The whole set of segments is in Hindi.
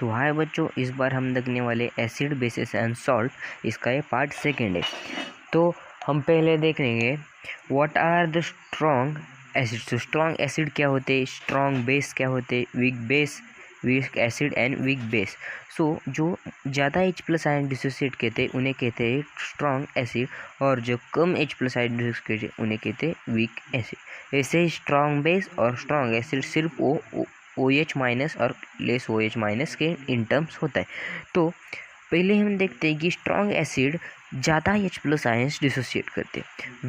तो हाय बच्चों, इस बार हम देखने वाले एसिड बेसिस एंड सॉल्ट, इसका ये पार्ट सेकेंड है। तो हम पहले देखेंगे what are the strong acid. तो स्ट्रॉन्ग एसिड क्या होते हैं, स्ट्रॉन्ग बेस क्या होते हैं, weak base, weak acid and weak base. So जो ज़्यादा H प्लस आयन डिसोसिएट कहते हैं उन्हें कहते हैं स्ट्रॉन्ग एसिड, और जो कम H प्लस आयन डिसोसिएट कहते हैं उन्हें कहते हैं वीक एसिड। ऐसे स्ट्रॉन्ग बेस और स्ट्रॉन्ग एसिड सिर्फ OH माइनस और लेस OH माइनस के इन टर्म्स होता है। तो पहले हम देखते हैं कि स्ट्रॉन्ग एसिड ज़्यादा H प्लस आयन्स डिसोसिएट करते हैं,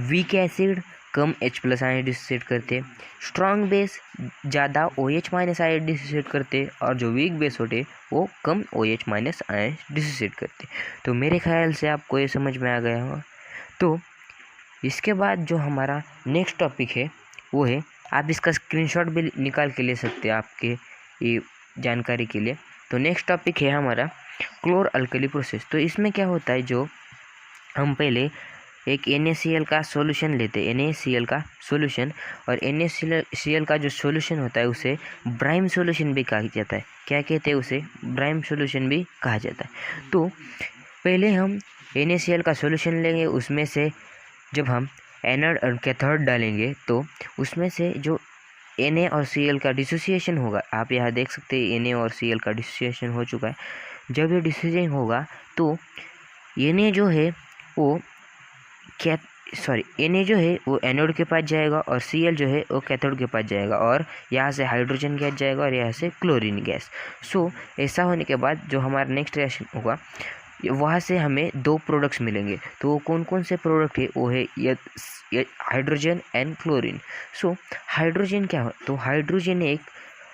वीक एसिड कम H प्लस आयन डिसोसिएट करते हैं, स्ट्रॉन्ग बेस ज़्यादा OH माइनस आयन डिसोसिएट करते हैं, और जो वीक बेस होते हैं वो कम OH माइनस आयन डिसोसिएट करते हैं। तो मेरे ख्याल से आपको ये समझ में आ गया होगा। तो इसके बाद जो हमारा नेक्स्ट टॉपिक है वो है, आप इसका स्क्रीनशॉट भी निकाल के ले सकते हैं आपके ये जानकारी के लिए। तो नेक्स्ट टॉपिक है हमारा क्लोर अल्कली प्रोसेस। तो इसमें क्या होता है, जो हम पहले एक NaCl का सॉल्यूशन लेते हैं, NaCl का सॉल्यूशन, और NaCl का जो सॉल्यूशन होता है उसे ब्राइम सॉल्यूशन भी कहा जाता है। क्या कहते हैं उसे? ब्राइम सॉल्यूशन भी कहा जाता है। तो पहले हम NaCl का सॉल्यूशन लेंगे, उसमें से जब हम एनोड और कैथोड डालेंगे तो उसमें से जो Na और Cl का डिसोसिएशन होगा, आप यहाँ देख सकते हैं Na और Cl का डिसोसिएशन हो चुका है। जब ये डिसोसिएशन होगा तो Na जो है वो Na जो है वो एनोड के पास जाएगा, और Cl जो है वो कैथोड के पास जाएगा, और यहाँ से हाइड्रोजन गैस जाएगा और यहाँ से क्लोरीन गैस। सो ऐसा होने के बाद जो हमारा नेक्स्ट रिएक्शन होगा, वहाँ से हमें दो प्रोडक्ट्स मिलेंगे। तो वो कौन कौन से प्रोडक्ट है? वो है ये hydrogen and chlorine. So hydrogen क्या है? तो हाइड्रोजन एक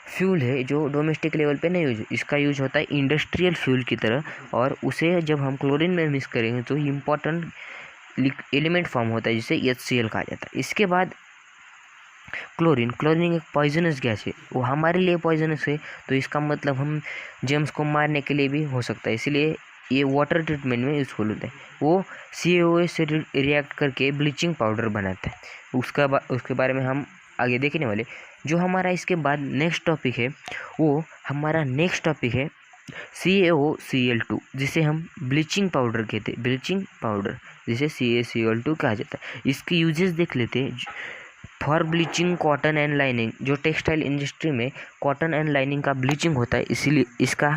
फ्यूल है जो डोमेस्टिक लेवल पे नहीं यूज, इसका यूज होता है इंडस्ट्रियल फ्यूल की तरह, और उसे जब हम क्लोरीन में मिक्स करेंगे तो इम्पोर्टेंट एलिमेंट फॉर्म होता है जिसे HCl कहा जाता है। इसके बाद क्लोरीन एक पॉइजनस गैस है, वो हमारे लिए पॉइजनस है, तो इसका मतलब हम जेम्स को मारने के लिए भी हो सकता है, इसलिए ये वाटर ट्रीटमेंट में यूज़फुल होता है। वो CaOH से रिएक्ट करके ब्लीचिंग पाउडर बनाता है। उसके बारे में हम आगे देखने वाले। जो हमारा इसके बाद नेक्स्ट टॉपिक है, वो हमारा नेक्स्ट टॉपिक है CaOCl2, जिसे हम ब्लीचिंग पाउडर कहते हैं, ब्लीचिंग पाउडर जिसे CaCl2 कहा जाता है। इसके यूजेस देख लेते हैं। For bleaching cotton and lining, जो टेक्सटाइल इंडस्ट्री में कॉटन एंड लाइनिंग का ब्लीचिंग होता है, इसीलिए इसका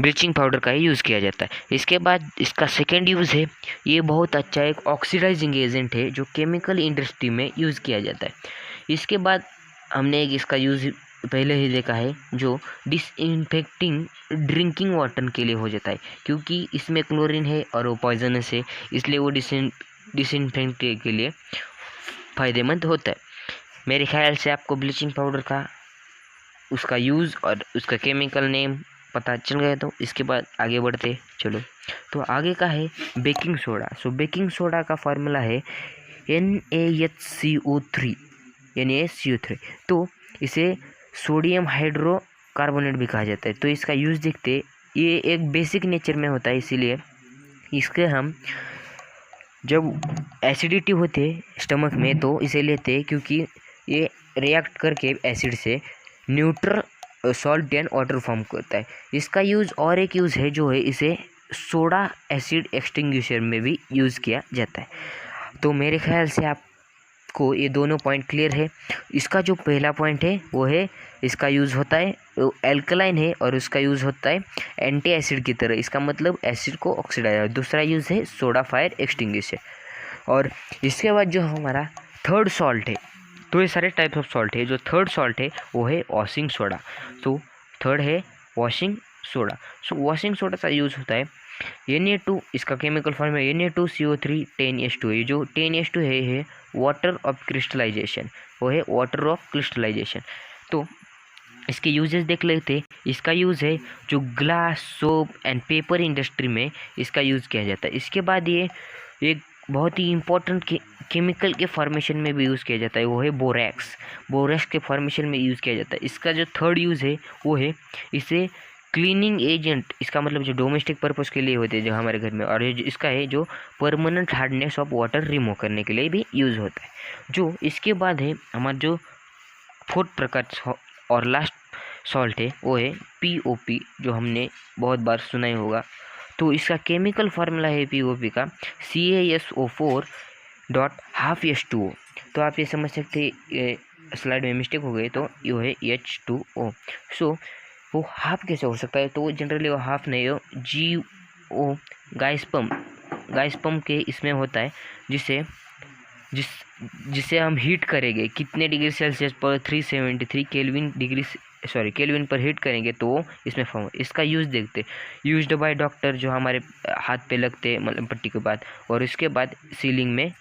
ब्लीचिंग पाउडर का ही यूज़ किया जाता है। इसके बाद इसका सेकेंड यूज़ है, ये बहुत अच्छा एक ऑक्सीडाइजिंग एजेंट है जो केमिकल इंडस्ट्री में यूज़ किया जाता है। इसके बाद हमने एक इसका यूज़ पहले ही देखा है, जो डिसइंफेक्टिंग ड्रिंकिंग वाटर के लिए हो जाता है, क्योंकि इसमें क्लोरीन है और वो पॉइजनस है, इसलिए वो डिसइंफेक्ट के लिए फ़ायदेमंद होता है। मेरे ख्याल से आपको ब्लीचिंग पाउडर का उसका यूज़ और उसका केमिकल नेम पता चल गया। तो इसके बाद आगे बढ़ते चलो। तो आगे का है बेकिंग सोडा। सो बेकिंग सोडा का फार्मूला है NaCO3। तो इसे सोडियम हाइड्रोकार्बोनेट भी कहा जाता है। तो इसका यूज़ देखते, ये एक बेसिक नेचर में होता है, इसीलिए इसके हम जब एसिडिटी होते स्टमक में तो इसे लेते हैं, क्योंकि ये रिएक्ट करके एसिड से neutral salt and water form करता है। इसका यूज़ और एक यूज़ है, जो है इसे सोडा एसिड एक्सटिंग्विशर में भी यूज़ किया जाता है। तो मेरे ख्याल से आपको ये दोनों पॉइंट क्लियर है। इसका जो पहला पॉइंट है वो है, इसका यूज़ होता है एल्कलाइन है, और उसका यूज़ होता है एंटी एसिड की तरह, इसका मतलब एसिड को ऑक्सीडाइज। दूसरा यूज़ है सोडा फायर एक्सटिंग्विशर। और इसके बाद जो हमारा थर्ड सॉल्ट है, तो ये सारे टाइप्स ऑफ सॉल्ट है, जो थर्ड सॉल्ट है वो है वॉशिंग सोडा। तो थर्ड है वॉशिंग सोडा। सो वॉशिंग सोडा का यूज़ होता है Na2, इसका केमिकल फॉर्म है Na2CO3 10H2। ये जो 10H2 है वाटर ऑफ क्रिस्टलाइजेशन, वो है वाटर ऑफ क्रिस्टलाइजेशन। तो इसके यूजेस देख लेते। इसका यूज़ है जो glass, soap and paper industry में इसका यूज़ किया जाता है। इसके बाद ये एक बहुत ही इम्पोर्टेंट केमिकल के फॉर्मेशन में भी यूज़ किया जाता है, वो है बोरेक्स के फॉर्मेशन में यूज़ किया जाता है। इसका जो थर्ड यूज़ है वो है इसे क्लीनिंग एजेंट, इसका मतलब जो डोमेस्टिक पर्पस के लिए होते हैं जो हमारे घर में, और इसका है जो permanent hardness of water remove करने के लिए भी यूज़ होता है। जो इसके बाद है हमारा जो फोर्थ प्रकार और लास्ट सॉल्ट है वो है POP, जो हमने बहुत बार सुना ही होगा। तो इसका केमिकल फार्मूला है POP का CaSO4 डॉट हाफ H2O। तो आप ये समझ सकते स्लाइड में मिस्टेक हो गई, तो ये है H2O। सो वो हाफ कैसे हो सकता है, तो जनरली वो हाफ नहीं हो GO गैस पंप के इसमें होता है, जिसे हम हीट करेंगे कितने डिग्री सेल्सियस पर, 373 केल्विन पर हीट करेंगे तो इसमें फॉर्म। इसका यूज़ देखते, यूज्ड बाय डॉक्टर जो हमारे हाथ पे लगते मतलब पट्टी के बाद, और इसके बाद सीलिंग में